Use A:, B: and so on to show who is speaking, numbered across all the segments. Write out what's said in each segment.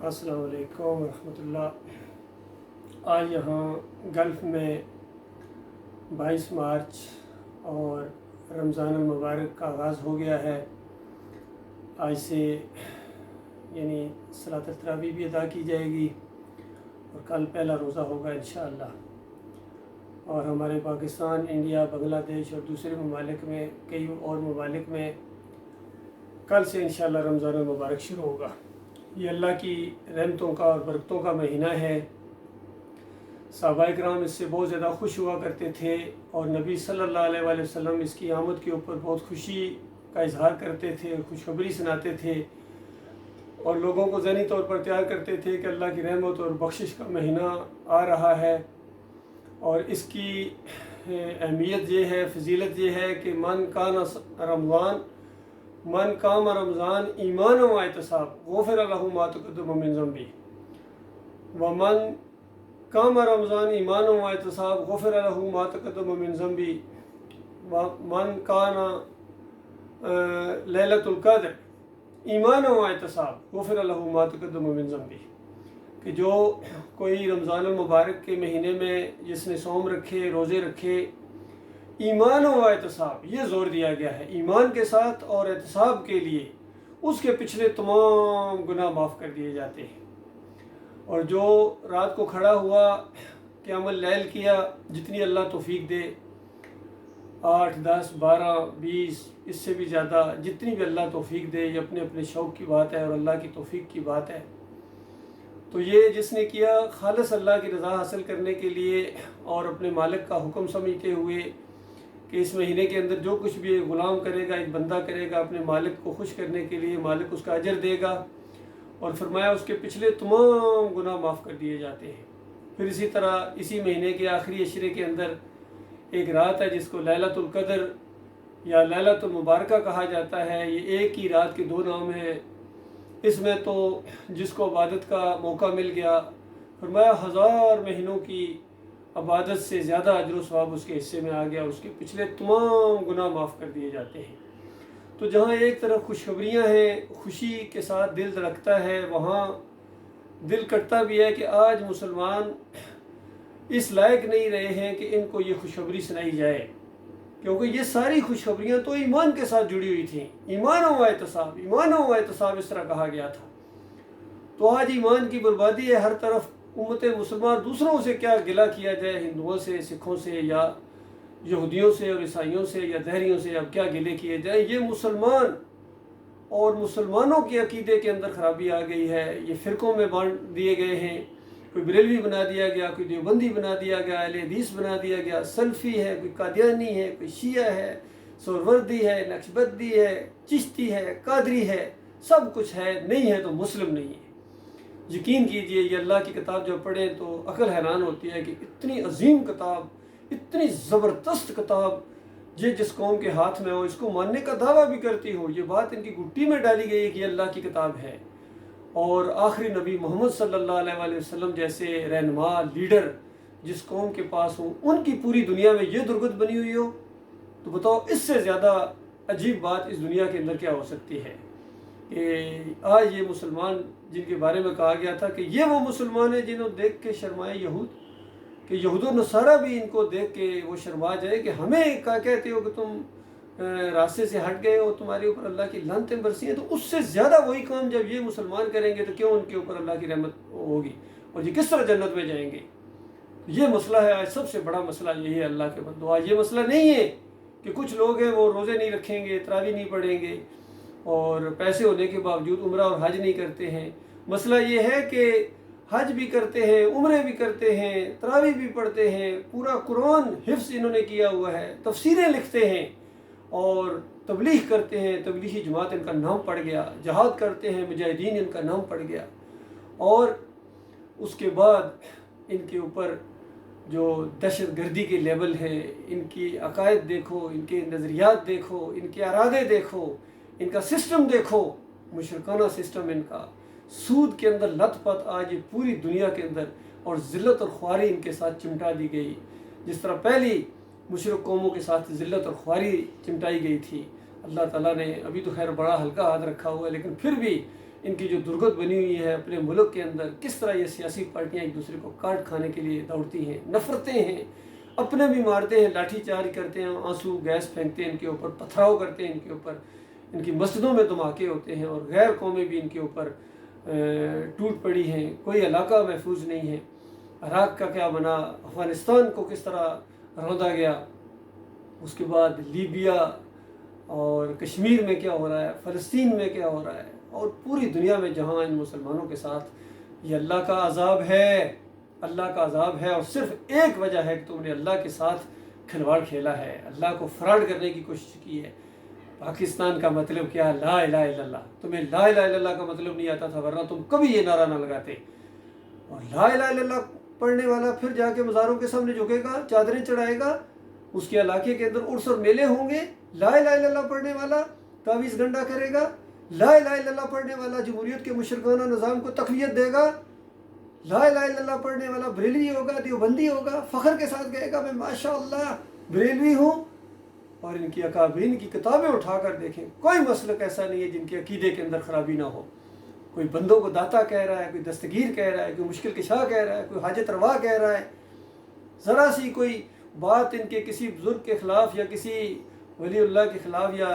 A: السلام علیکم ورحمۃ اللہ۔ آج یہاں گلف میں 22 مارچ اور رمضان المبارک کا آغاز ہو گیا ہے۔ آج سے یعنی صلاۃ التراویح بھی ادا کی جائے گی اور کل پہلا روزہ ہوگا انشاءاللہ۔ اور ہمارے پاکستان، انڈیا، بنگلہ دیش اور دوسرے ممالک میں، کئی اور ممالک میں کل سے انشاءاللہ رمضان المبارک شروع ہوگا۔ یہ اللہ کی رحمتوں کا اور برکتوں کا مہینہ ہے۔ صحابہ کرام اس سے بہت زیادہ خوش ہوا کرتے تھے اور نبی صلی اللہ علیہ وآلہ وسلم اس کی آمد کے اوپر بہت خوشی کا اظہار کرتے تھے، خوشخبری سناتے تھے اور لوگوں کو ذہنی طور پر تیار کرتے تھے کہ اللہ کی رحمت اور بخشش کا مہینہ آ رہا ہے۔ اور اس کی اہمیت یہ ہے، فضیلت یہ ہے کہ من قام رمضان ایمان و احتساب غفر له ما تقدم من ذنبه ومن قام رمضان ایمان و احتساب غفر له ما تقدم من ذنبه ومن کان لیلۃ القدر ایمان و احتساب غفر له ما تقدم من ذنبه کہ جو کوئی رمضان المبارک کے مہینے میں جس نے صوم رکھے، روزے رکھے، ایمان و احتساب یہ زور دیا گیا ہے، ایمان کے ساتھ اور احتساب کے لیے اس کے پچھلے تمام گناہ معاف کر دیے جاتے ہیں۔ اور جو رات کو کھڑا ہوا، قیام اللیل کیا، جتنی اللہ توفیق دے، 8، 10، 12، 20، اس سے بھی زیادہ، جتنی بھی اللہ توفیق دے، یہ اپنے اپنے شوق کی بات ہے اور اللہ کی توفیق کی بات ہے۔ تو یہ جس نے کیا خالص اللہ کی رضا حاصل کرنے کے لیے اور اپنے مالک کا حکم سمجھتے ہوئے کہ اس مہینے کے اندر جو کچھ بھی ایک غلام کرے گا، ایک بندہ کرے گا اپنے مالک کو خوش کرنے کے لیے، مالک اس کا اجر دے گا، اور فرمایا اس کے پچھلے تمام گناہ معاف کر دیے جاتے ہیں۔ پھر اسی طرح اسی مہینے کے آخری عشرے کے اندر ایک رات ہے جس کو لیلۃ القدر یا لیلۃ المبارکہ کہا جاتا ہے۔ یہ ایک ہی رات کے دو نام ہیں۔ اس میں تو جس کو عبادت کا موقع مل گیا، فرمایا 1000 مہینوں کی عبادت سے زیادہ اجر و ثواب اس کے حصے میں آ گیا، اس کے پچھلے تمام گناہ معاف کر دیے جاتے ہیں۔ تو جہاں ایک طرف خوشخبریاں ہیں، خوشی کے ساتھ دل دھڑکتا ہے، وہاں دل کٹتا بھی ہے کہ آج مسلمان اس لائق نہیں رہے ہیں کہ ان کو یہ خوشخبری سنائی جائے، کیونکہ یہ ساری خوشخبریاں تو ایمان کے ساتھ جڑی ہوئی تھیں۔ ایمان و احتساب، ایمان و احتساب اس طرح کہا گیا تھا۔ تو آج ایمان کی بربادی ہے ہر طرف۔ امت مسلمان دوسروں سے کیا گلہ کیا جائے، ہندوؤں سے، سکھوں سے، یا یہودیوں سے اور عیسائیوں سے یا دہریوں سے، اب کیا گلے کیے جائیں۔ یہ مسلمان اور مسلمانوں کے عقیدے کے اندر خرابی آ گئی ہے۔ یہ فرقوں میں بانٹ دیے گئے ہیں، کوئی بریلوی بنا دیا گیا، کوئی دیوبندی بنا دیا گیا، اہل حدیث بنا دیا گیا، سلفی ہے، کوئی قادیانی ہے، کوئی شیعہ ہے، سہروردی ہے، نقشبندی ہے، چشتی ہے، قادری ہے، سب کچھ ہے، نہیں ہے تو مسلم نہیں ہے۔ یقین کیجئے یہ اللہ کی کتاب جب پڑھیں تو عقل حیران ہوتی ہے کہ اتنی عظیم کتاب، اتنی زبردست کتاب، یہ جس قوم کے ہاتھ میں ہو، اس کو ماننے کا دعویٰ بھی کرتی ہو، یہ بات ان کی گھٹی میں ڈالی گئی ہے کہ یہ اللہ کی کتاب ہے۔ اور آخری نبی محمد صلی اللہ علیہ وآلہ وسلم جیسے رہنما، لیڈر جس قوم کے پاس ہوں، ان کی پوری دنیا میں یہ درگت بنی ہوئی ہو، تو بتاؤ اس سے زیادہ عجیب بات اس دنیا کے اندر کیا ہو سکتی ہے کہ آج یہ مسلمان جن کے بارے میں کہا گیا تھا کہ یہ وہ مسلمان ہیں جنہوں دیکھ کے شرمائے یہود، کہ یہود و نصارہ بھی ان کو دیکھ کے وہ شرما جائے کہ ہمیں کیا کہتے ہو کہ تم راستے سے ہٹ گئے ہو، تمہارے اوپر اللہ کی لعنتیں برسی ہیں۔ تو اس سے زیادہ وہی کام جب یہ مسلمان کریں گے تو کیوں ان کے اوپر اللہ کی رحمت ہوگی، اور یہ کس طرح جنت میں جائیں گے۔ یہ مسئلہ ہے آج، سب سے بڑا مسئلہ یہی ہے اللہ کے بندو۔ آج یہ مسئلہ نہیں ہے کہ کچھ لوگ ہیں وہ روزے نہیں رکھیں گے، تراویح نہیں پڑھیں گے اور پیسے ہونے کے باوجود عمرہ اور حج نہیں کرتے ہیں۔ مسئلہ یہ ہے کہ حج بھی کرتے ہیں، عمرے بھی کرتے ہیں، تراویح بھی پڑھتے ہیں، پورا قرآن حفظ انہوں نے کیا ہوا ہے، تفسیریں لکھتے ہیں اور تبلیغ کرتے ہیں، تبلیغی جماعت ان کا نام پڑ گیا، جہاد کرتے ہیں، مجاہدین ان کا نام پڑ گیا، اور اس کے بعد ان کے اوپر جو دہشت گردی کے لیبل ہے، ان کی عقائد دیکھو، ان کے نظریات دیکھو، ان کے ارادے دیکھو، ان کا سسٹم دیکھو، مشرکانہ سسٹم ان کا، سود کے اندر لت پت آج یہ پوری دنیا کے اندر، اور ذلت اور خواری ان کے ساتھ چمٹا دی گئی، جس طرح پہلی مشرک قوموں کے ساتھ ذلت اور خواری چمٹائی گئی تھی۔ اللہ تعالیٰ نے ابھی تو خیر بڑا ہلکا ہاتھ رکھا ہوا ہے، لیکن پھر بھی ان کی جو درگت بنی ہوئی ہے اپنے ملک کے اندر، کس طرح یہ سیاسی پارٹیاں ایک دوسرے کو کاٹ کھانے کے لیے دوڑتی ہیں، نفرتیں ہیں، اپنے بھی مارتے ہیں، لاٹھی چارج کرتے ہیں، آنسو گیس پھینکتے ہیں ان کے اوپر، پتھراؤ کرتے ہیں ان کے اوپر، ان کی مسجدوں میں دھماکے ہوتے ہیں، اور غیر قومیں بھی ان کے اوپر ٹوٹ پڑی ہیں، کوئی علاقہ محفوظ نہیں ہے۔ عراق کا کیا بنا، افغانستان کو کس طرح روندا گیا، اس کے بعد لیبیا اور کشمیر میں کیا ہو رہا ہے، فلسطین میں کیا ہو رہا ہے، اور پوری دنیا میں جہاں ان مسلمانوں کے ساتھ یہ اللہ کا عذاب ہے، اللہ کا عذاب ہے، اور صرف ایک وجہ ہے کہ تم نے اللہ کے ساتھ کھلواڑ کھیلا ہے، اللہ کو فراڈ کرنے کی کوشش کی ہے۔ پاکستان کا مطلب کیا ہے؟ لا الہ الا اللہ۔ تمہیں لا الہ الا اللہ کا مطلب نہیں آتا تھا، ورنہ تم کبھی یہ نعرہ نہ لگاتے۔ اور لا الہ الا اللہ پڑھنے والا پھر جا کے مزاروں کے سامنے جھکے گا، چادریں چڑھائے گا، اس کے علاقے کے اندر عرس اور میلے ہوں گے، لا الہ الا اللہ پڑھنے والا تعویذ گنڈا کرے گا، لا الہ الا اللہ پڑھنے والا جمہوریت کے مشرکانہ نظام کو تقویت دے گا، لا الہ الا اللہ پڑھنے والا بریلوی ہوگا، دیوبندی ہوگا، فخر کے ساتھ کہے گا میں ماشاءاللہ بریلوی ہوں۔ اور ان کی اکابرین کی کتابیں اٹھا کر دیکھیں، کوئی مسلک ایسا نہیں ہے جن کے عقیدے کے اندر خرابی نہ ہو۔ کوئی بندوں کو داتا کہہ رہا ہے، کوئی دستگیر کہہ رہا ہے، کوئی مشکل کشا کہہ رہا ہے، کوئی حاجت روا کہہ رہا ہے، ذرا سی کوئی بات ان کے کسی بزرگ کے خلاف یا کسی ولی اللہ کے خلاف یا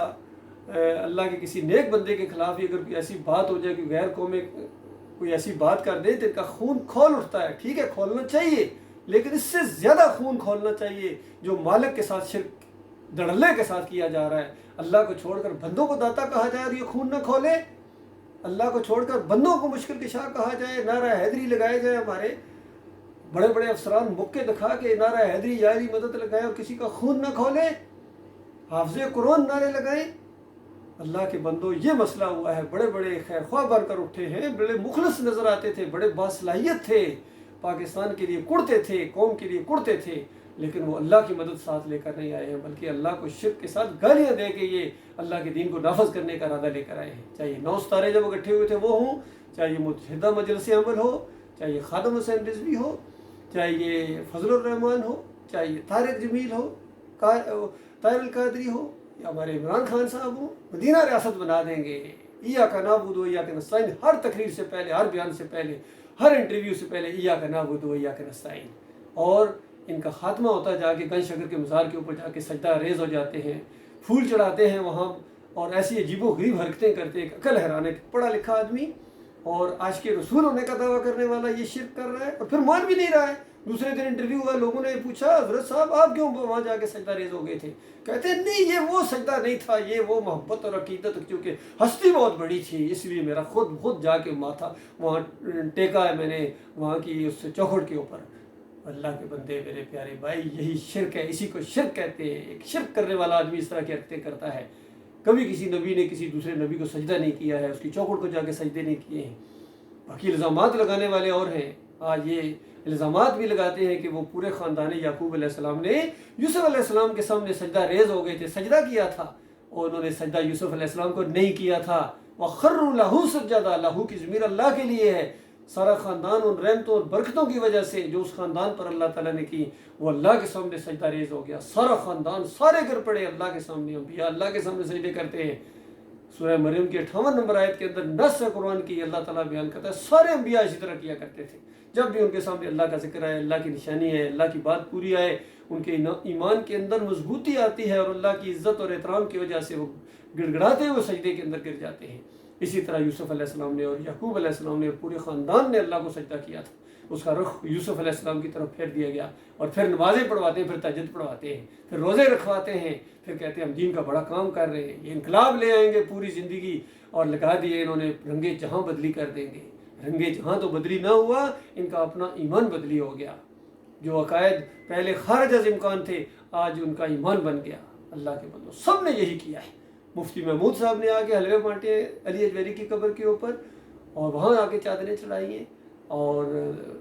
A: اللہ کے کسی نیک بندے کے خلاف، اگر کوئی ایسی بات ہو جائے کہ غیر قومیں کوئی ایسی بات کر دے تو ان کا خون کھول اٹھتا ہے۔ ٹھیک ہے، کھولنا چاہیے، لیکن اس سے زیادہ خون کھولنا چاہیے جو مالک کے ساتھ شرک دڑلے کے ساتھ کیا جا رہا ہے۔ اللہ کو چھوڑ کر بندوں کو داتا کہا جائے اور یہ خون نہ کھولے، اللہ کو چھوڑ کر بندوں کو مشکل کشا کہا جائے، نعرہ حیدری لگائے جائے، ہمارے بڑے بڑے افسران موقع دکھا کے نعرہ حیدری یاری مدد لگائے اور کسی کا خون نہ کھولے، حافظ قرآن نعرے لگائیں۔ اللہ کے بندوں، یہ مسئلہ ہوا ہے، بڑے بڑے خیر خواہ بن کر اٹھے ہیں، بڑے مخلص نظر آتے تھے، بڑے باصلاحیت تھے، پاکستان کے لیے کڑتے تھے، قوم کے لیے کڑتے تھے، لیکن وہ اللہ کی مدد ساتھ لے کر نہیں آئے ہیں، بلکہ اللہ کو شرک کے ساتھ گالیاں دے کے یہ اللہ کے دین کو نافذ کرنے کا ارادہ لے کر آئے ہیں۔ چاہے 9 ستارے جب اکٹھے ہوئے تھے وہ ہوں، چاہے یہ متحدہ مجلس عمل ہو، چاہے یہ خادم حسین رضوی ہو، چاہے یہ فضل الرحمان ہو، چاہے یہ طارق جمیل ہو، طاہر القادری ہو، یا ہمارے عمران خان صاحب ہوں، مدینہ ریاست بنا دیں گے۔ ایاک نعبد و ایاک نستعین، ہر تقریر سے پہلے، ہر بیان سے پہلے، ہر انٹرویو سے پہلے ایاک نعبد و ایاک نستعین، اور ان کا خاتمہ ہوتا ہے جا کے گنج شکر کے مزار کے اوپر جا کے سجدہ ریز ہو جاتے ہیں، پھول چڑھاتے ہیں وہاں، اور ایسی عجیب و غریب حرکتیں کرتے ہیں، عقل حیران ہے، پڑھا لکھا آدمی اور عاشق رسول ہونے کا دعویٰ کرنے والا یہ شرک کر رہا ہے اور پھر مان بھی نہیں رہا ہے۔ دوسرے دن انٹرویو ہوا، لوگوں نے پوچھا حضرت صاحب آپ کیوں وہاں جا کے سجدہ ریز ہو گئے تھے؟ کہتے ہیں نہیں، یہ وہ سجدہ نہیں تھا، یہ وہ محبت اور عقیدت، کیونکہ ہستی بہت بڑی تھی اس لیے میرا خود جا کے ماتھا وہاں ٹیکا ہے میں نے وہاں کی اس چوکھٹ کے اوپر۔ اللہ کے بندے، میرے پیارے بھائی، یہی شرک ہے، اسی کو شرک کہتے ہیں۔ ایک شرک کرنے والا آدمی اس طرح کی حرکتیں کرتا ہے۔ کبھی کسی نبی نے کسی دوسرے نبی کو سجدہ نہیں کیا ہے، اس کی چوکھٹ کو جا کے سجدے نہیں کیے ہیں۔ باقی الزامات لگانے والے اور ہیں، آج یہ الزامات بھی لگاتے ہیں کہ وہ پورے خاندان یعقوب علیہ السلام نے یوسف علیہ السلام کے سامنے سجدہ ریز ہو گئے تھے، سجدہ کیا تھا، اور انہوں نے سجدہ یوسف علیہ السلام کو نہیں کیا تھا۔ وَخَرُّوا لَهُ سُجَّدًا، لہو کی ضمیر اللہ کے لیے ہے۔ سارا خاندان ان رحمتوں اور برکتوں کی وجہ سے جو اس خاندان پر اللہ تعالیٰ نے کی، وہ اللہ کے سامنے سجدہ ریز ہو گیا۔ سارا خاندان، سارے گر پڑے اللہ کے سامنے، انبیاء اللہ کے سامنے سجدے کرتے ہیں۔ سورہ مریم کی 58 نمبر آیت کے اندر نص قرآن کی اللہ تعالیٰ بیان کرتا ہے، سارے انبیاء اسی طرح کیا کرتے تھے۔ جب بھی ان کے سامنے اللہ کا ذکر آئے، اللہ کی نشانی ہے، اللہ کی بات پوری آئے، ان کے ایمان کے اندر مضبوطی آتی ہے اور اللہ کی عزت اور احترام کی وجہ سے وہ گڑ گڑاتے ہوئے سجدے کے اندر گر جاتے ہیں۔ اسی طرح یوسف علیہ السلام نے اور یعقوب علیہ السلام نے اور پورے خاندان نے اللہ کو سجدہ کیا تھا۔ اس کا رخ یوسف علیہ السلام کی طرف پھیر دیا گیا، اور پھر نمازیں پڑھواتے ہیں، پھر تہجد پڑھواتے ہیں، پھر روزے رکھواتے ہیں، پھر کہتے ہیں ہم دین کا بڑا کام کر رہے ہیں، یہ انقلاب لے آئیں گے پوری زندگی، اور لگا دیے انہوں نے رنگے جہاں بدلی کر دیں گے۔ رنگے جہاں تو بدلی نہ ہوا، ان کا اپنا ایمان بدلی ہو گیا۔ جو عقائد پہلے خارج از امکان تھے، آج ان کا ایمان بن گیا۔ اللہ کے بندوں، سب نے یہی کیا ہے۔ مفتی محمود صاحب نے آ کے حلوے بانٹے علی اجمیری کی قبر کے اوپر، اور وہاں آ کے چادریں چڑھائی ہیں، اور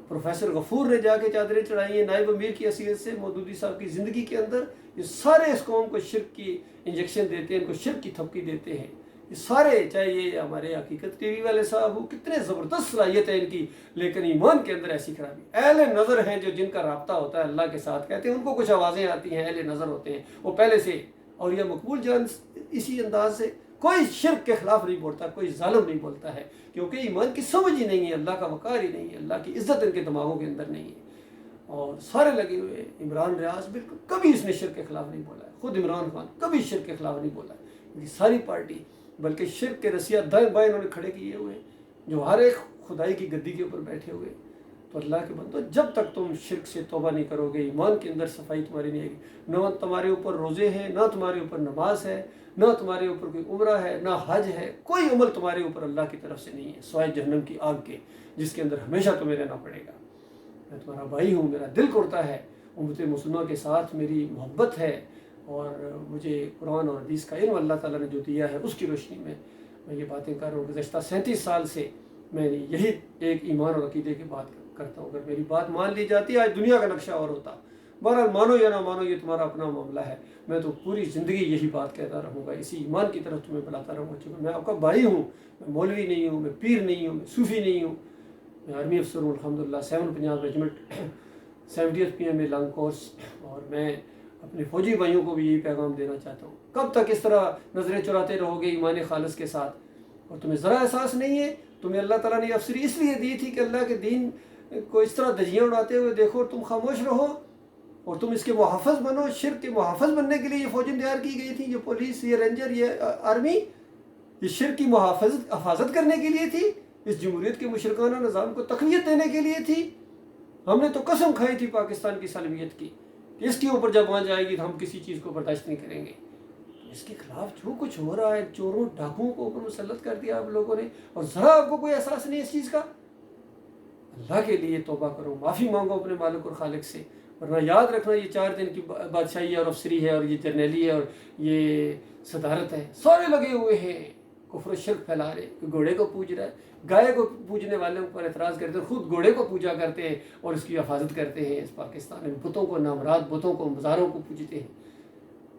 A: پروفیسر غفور نے جا کے چادریں چڑھائی ہیں نائب امیر کی حیثیت سے مودودی صاحب کی زندگی کے اندر۔ یہ سارے اس قوم کو شرک کی انجیکشن دیتے ہیں، ان کو شرک کی تھپکی دیتے ہیں۔ یہ سارے، چاہے یہ ہمارے حقیقت ٹی وی والے صاحب ہو، کتنے زبردست صلاحیت ہے ان کی، لیکن ایمان کے اندر ایسی خرابی۔ اہل نظر ہیں جو جن کا رابطہ ہوتا ہے اللہ کے ساتھ، کہتے ہیں ان کو کچھ آوازیں آتی ہیں، اہل نظر ہوتے ہیں وہ پہلے سے، اور یہ مقبول جان اسی انداز سے کوئی شرک کے خلاف نہیں بولتا، کوئی ظالم نہیں بولتا ہے، کیونکہ ایمان کی سمجھ ہی نہیں ہے، اللہ کا وقار ہی نہیں ہے، اللہ کی عزت ان کے دماغوں کے اندر نہیں ہے۔ اور سارے لگے ہوئے عمران ریاض بالکل کبھی اس نے شرک کے خلاف نہیں بولا ہے، خود عمران خان کبھی شرک کے خلاف نہیں بولا ہے، یہ ساری پارٹی بلکہ شرک کے رسیا دائیں بائیں انہوں نے کھڑے کیے ہوئے ہیں، جو ہر ایک خدائی کی گدی کے اوپر بیٹھے ہوئے۔ تو اللہ کے بندو، جب تک تم شرک سے توبہ نہیں کرو گے، ایمان کے اندر صفائی تمہاری نہیں آئے گی، نہ تمہارے اوپر روزے ہیں، نہ تمہارے اوپر نماز ہے، نہ تمہارے اوپر کوئی عمرہ ہے، نہ حج ہے، کوئی عمل تمہارے اوپر اللہ کی طرف سے نہیں ہے سوائے جہنم کی آگ کے، جس کے اندر ہمیشہ تمہیں رہنا پڑے گا۔ میں تمہارا بھائی ہوں، میرا دل کرتا ہے، امت مسلمہ کے ساتھ میری محبت ہے، اور مجھے قرآن اور حدیث کا علم اللہ تعالیٰ نے جو دیا ہے اس کی روشنی میں یہ باتیں کر رہا ہوں۔ گزشتہ 37 سال سے میں یہی ایک ایمان اور عقیدے کی بات کرتا ہوں۔ اگر میری بات مان لی جاتی ہے، آج دنیا کا نقشہ اور ہوتا، بہرحال مانو یا نہ مانو یہ تمہارا اپنا معاملہ ہے، میں تو پوری زندگی یہی بات کہتا رہوں گا، اسی ایمان کی طرف تمہیں بلاتا رہوں گا، چونکہ میں آپ کا بھائی ہوں، میں مولوی نہیں ہوں، میں پیر نہیں ہوں، میں صوفی نہیں ہوں، میں آرمی افسر ہوں الحمدللہ، 7 Punjab regiment 70th PMA long course, اور میں اپنے فوجی بھائیوں کو بھی یہی پیغام دینا چاہتا ہوں، کب تک اس طرح نظریں چراتے رہو گے ایمان خالص کے ساتھ؟ اور تمہیں ذرا احساس نہیں ہے، تمہیں اللہ تعالیٰ نے افسری اس لیے دی تھی کہ اللہ کے دین کو اس طرح دھجیاں اڑاتے ہوئے دیکھو، تم خاموش رہو اور تم اس کے محافظ بنو۔ شرک کے محافظ بننے کے لیے یہ فوجیں تیار کی گئی تھی، یہ پولیس، یہ رینجر، یہ آرمی، یہ شرک کی حفاظت کرنے کے لیے تھی، اس جمہوریت کے مشرکانہ نظام کو تقویت دینے کے لیے تھی۔ ہم نے تو قسم کھائی تھی پاکستان کی سالمیت کی کہ اس کے اوپر جب آ جائے گی تو ہم کسی چیز کو برداشت نہیں کریں گے۔ اس کے خلاف جو کچھ ہو رہا ہے، چوروں ڈاکوؤں کو اوپر مسلط کر دیا آپ لوگوں نے، اور ذرا آپ کو کوئی احساس نہیں اس چیز کا۔ اللہ کے لیے توبہ کرو، معافی مانگو اپنے مالک اور خالق سے، ورنہ یاد رکھنا یہ 4 دن کی بادشاہی ہے اور افسری ہے اور یہ جرنیلی ہے اور یہ صدارت ہے، سارے لگے ہوئے ہیں کفر و شرک پھیلا رہے۔ کوئی گھوڑے کو پوج رہا ہے، گائے کو پوجنے والوں پر اعتراض کرتے ہیں، خود گھوڑے کو پوجا کرتے ہیں اور اس کی حفاظت کرتے ہیں۔ اس پاکستان میں بتوں کو، نامراد بتوں کو، مزاروں کو پوجتے ہیں۔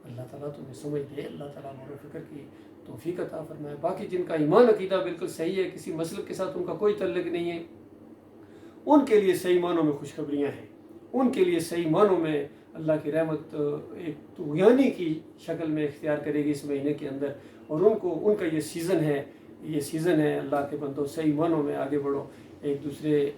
A: اللہ تعالیٰ تمہیں سمجھ دے، اللہ تعالیٰ غور و فکر کی توفیق عطا فرمائے۔ باقی جن کا ایمان عقیدہ بالکل صحیح ہے، کسی مسلک کے ساتھ ان کا کوئی تعلق نہیں ہے، ان کے لیے صحیح معنوں میں خوشخبریاں ہیں، ان کے لیے صحیح معنوں میں اللہ کی رحمت ایک طغیانی کی شکل میں اختیار کرے گی اس مہینے کے اندر، اور ان کا یہ سیزن ہے اللہ کے بندوں، صحیح معنوں میں آگے بڑھو، ایک دوسرے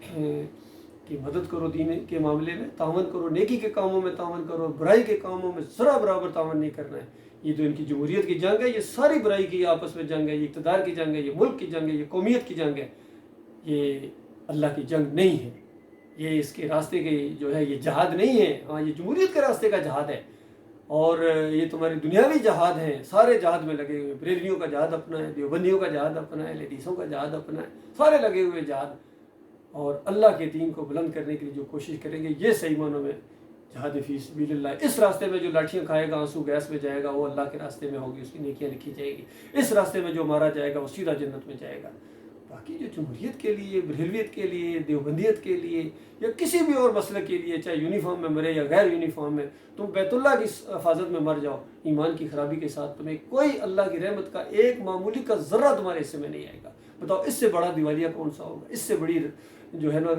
A: کی مدد کرو، دین کے معاملے میں تعاون کرو، نیکی کے کاموں میں تعاون کرو، برائی کے کاموں میں ذرا برابر تعاون نہیں کرنا ہے۔ یہ جو ان کی جمہوریت کی جنگ ہے، یہ ساری برائی کی آپس میں جنگ ہے، یہ اقتدار کی جنگ ہے، یہ ملک کی جنگ ہے، یہ قومیت کی جنگ ہے، یہ اللہ کی جنگ نہیں ہے، یہ اس کے راستے کے جو ہے یہ جہاد نہیں ہے، ہاں یہ جمہوریت کے راستے کا جہاد ہے، اور یہ تمہاری دنیاوی جہاد ہیں، سارے جہاد میں لگے ہوئے، بریلویوں کا جہاد اپنا ہے، دیوبندیوں کا جہاد اپنا ہے، لیڈیسوں کا جہاد اپنا ہے، سارے لگے ہوئے جہاد، اور اللہ کے دین کو بلند کرنے کے لیے جو کوشش کریں گے، یہ صحیح معنوں میں جہاد فی سبیل اللہ۔ اس راستے میں جو لاٹھیاں کھائے گا، آنسو گیس میں جائے گا، وہ اللہ کے راستے میں ہوگی، اس کی نیکیاں لکھی جائے گی۔ اس راستے میں جو مارا جائے گا وہ سیدھا جنت میں جائے گا۔ باقی جو جمہوریت کے لیے، بریلویت کے لیے، دیوبندیت کے لیے، یا کسی بھی اور مسئلے کے لیے، چاہے یونیفارم میں مرے یا غیر یونیفارم میں، تم بیت اللہ کی حفاظت میں مر جاؤ ایمان کی خرابی کے ساتھ، تمہیں کوئی اللہ کی رحمت کا ایک معمولی کا ذرہ تمہارے حصے میں نہیں آئے گا۔ بتاؤ اس سے بڑا دیوالیہ کون سا ہوگا؟ اس سے بڑی جو ہے نا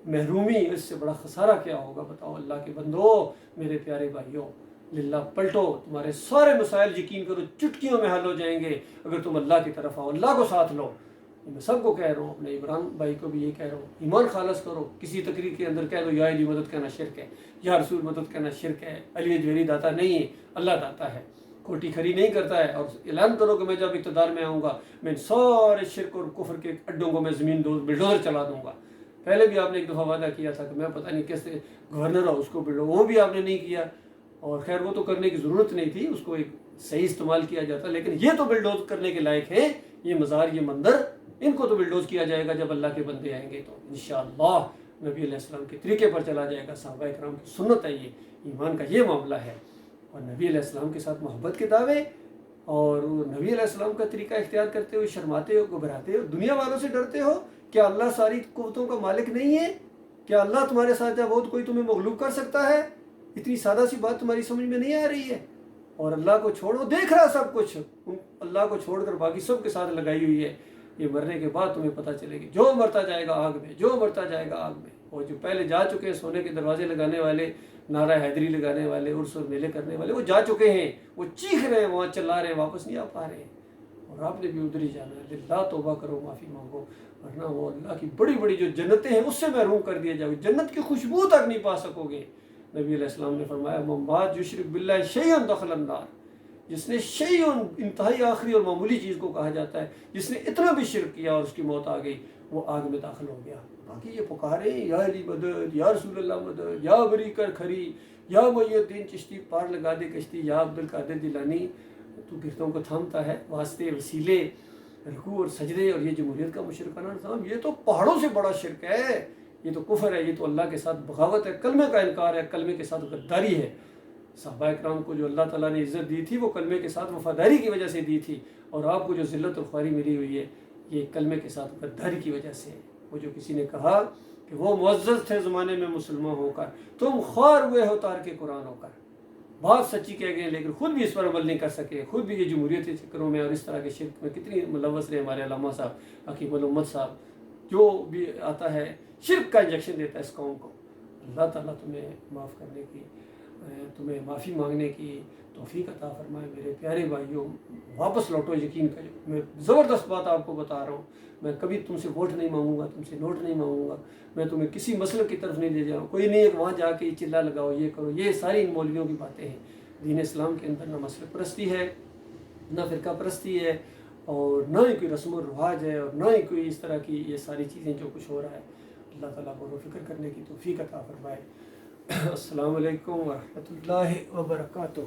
A: محرومی، اس سے بڑا خسارہ کیا ہوگا؟ بتاؤ اللہ کے بندو، میرے پیارے بھائیوں، للہ پلٹو، تمہارے سارے مسائل یقین کرو چٹکیوں میں حل ہو جائیں گے اگر تم اللہ کی طرف آؤ، اللہ کو ساتھ لو۔ میں سب کو کہہ رہا ہوں، اپنے عمران بھائی کو بھی یہ کہہ رہا ہوں، ایمان خالص کرو۔ کسی تقریر کے اندر کہہ دو یا علی مدد کہنا شرک ہے، یا رسول مدد کہنا شرک ہے، علی اجویری داتا نہیں ہے، اللہ داتا ہے، کھوٹی کھری نہیں کرتا ہے، اور اعلان کرو کہ میں جب اقتدار میں آؤں گا میں ان سارے شرک اور کفر کے اڈوں کو میں زمین بلڈوزر چلا دوں گا۔ پہلے بھی آپ نے ایک دفعہ وعدہ کیا تھا کہ میں پتہ نہیں کیسے گورنر ہوں اس کو بلڈو، وہ بھی آپ نے نہیں کیا، اور خیر وہ تو کرنے کی ضرورت نہیں تھی، اس کو ایک صحیح استعمال کیا جاتا، لیکن یہ تو بلڈوز کرنے کے لائق ہیں، یہ مزار، یہ مندر، ان کو تو بلڈوز کیا جائے گا جب اللہ کے بندے آئیں گے، تو انشاءاللہ نبی علیہ السلام کے طریقے پر چلا جائے گا، صحابہ کرام کی سنت ہے، یہ ایمان کا یہ معاملہ ہے، اور نبی علیہ السلام کے ساتھ محبت کے دعوے، اور نبی علیہ السلام کا طریقہ اختیار کرتے ہو، شرماتے ہو، گھبراتے ہو، دنیا والوں سے ڈرتے ہو۔ کیا اللہ ساری قوتوں کا مالک نہیں ہے؟ کیا اللہ تمہارے ساتھ ہے، وہ تو کوئی تمہیں مغلوب کر سکتا ہے؟ اتنی سادہ سی بات تمہاری سمجھ میں نہیں آ رہی ہے؟ اور اللہ کو چھوڑو، دیکھ رہا سب کچھ، اللہ کو چھوڑ کر باقی سب کے ساتھ لگائی ہوئی ہے۔ یہ مرنے کے بعد تمہیں پتہ چلے گی، جو مرتا جائے گا آگ میں، جو مرتا جائے گا آگ میں۔ اور جو پہلے جا چکے ہیں، سونے کے دروازے لگانے والے، نعرہ حیدری لگانے والے، عرس اور میلے کرنے والے، وہ جا چکے ہیں، وہ چیخ رہے ہیں، وہاں چلا رہے ہیں، واپس نہیں آ پا رہے ہیں۔ اور آپ نے بھی ادھر ہی جانا ہے. للہ توبہ کرو، معافی مانگو، ورنہ وہ اللہ کی بڑی بڑی جو جنتیں ہیں اس سے محروم کر دیا جاؤ گے، جنت کی خوشبو تک نہیں پا سکو گے. نبی علیہ السلام نے فرمایا ممباد یشرک باللہ شیئا دخل النار، جس نے شیء انتہائی آخری اور معمولی چیز کو کہا جاتا ہے، جس نے اتنا بھی شرک کیا اور اس کی موت آ گئی وہ آگ میں داخل ہو گیا. باقی یہ پکارے یا علی مدد، یا رسول اللہ مدد، یا بری کر کھری، یا محی الدین چشتی پار لگا دے کشتی، یا عبد القادر جیلانی، تو گرتوں کو تھامتا ہے. واسطے وسیلے، رکوع اور سجدے اور یہ جمہوریت کا مشرکانہ نظام، یہ تو پہاڑوں سے بڑا شرک ہے، یہ تو کفر ہے، یہ تو اللہ کے ساتھ بغاوت ہے، کلمے کا انکار ہے، کلمے کے ساتھ غداری ہے. صحابہ اکرام کو جو اللہ تعالیٰ نے عزت دی تھی وہ کلمے کے ساتھ وفاداری کی وجہ سے دی تھی، اور آپ کو جو ذلت اور خواری ملی ہوئی ہے یہ کلمے کے ساتھ غداری کی وجہ سے ہے. وہ جو کسی نے کہا کہ وہ معزز تھے زمانے میں مسلمان ہو کر، تم خوار ہوئے ہو تار کے قرآن ہو کر. بات سچی کہہ گئے لیکن خود بھی اس پر عمل نہیں کر سکے، خود بھی یہ جمہوریت کے چکروں میں اور اس طرح کے شرک میں کتنی ملوث رہے. ہمارے علامہ صاحب حکیم الامت صاحب جو بھی آتا ہے شرک کا انجیکشن دیتا ہے اس قوم کو. اللہ تعالیٰ تمہیں معاف کرنے کی، تمہیں معافی مانگنے کی توفیق عطا فرمائے. میرے پیارے بھائیوں، واپس لوٹو یقین کرو. میں زبردست بات آپ کو بتا رہا ہوں، میں کبھی تم سے ووٹ نہیں مانگوں گا، تم سے نوٹ نہیں مانگوں گا، میں تمہیں کسی مسلک کی طرف نہیں لے جاؤں. کوئی نہیں ہے کہ وہاں جا کے چلا لگاؤ، یہ کرو، یہ ساری ان مولویوں کی باتیں ہیں. دین اسلام کے اندر نہ مسلک پرستی ہے، نہ فرقہ پرستی ہے، اور نہ ہی کوئی رسم و رواج ہے، اور نہ ہی کوئی اس طرح کی یہ ساری چیزیں جو کچھ ہو رہا ہے. اللہ تعالیٰ غور و فکر کرنے کی توفیق عطا فرمائے. السلام علیکم ورحمۃ اللہ وبرکاتہ.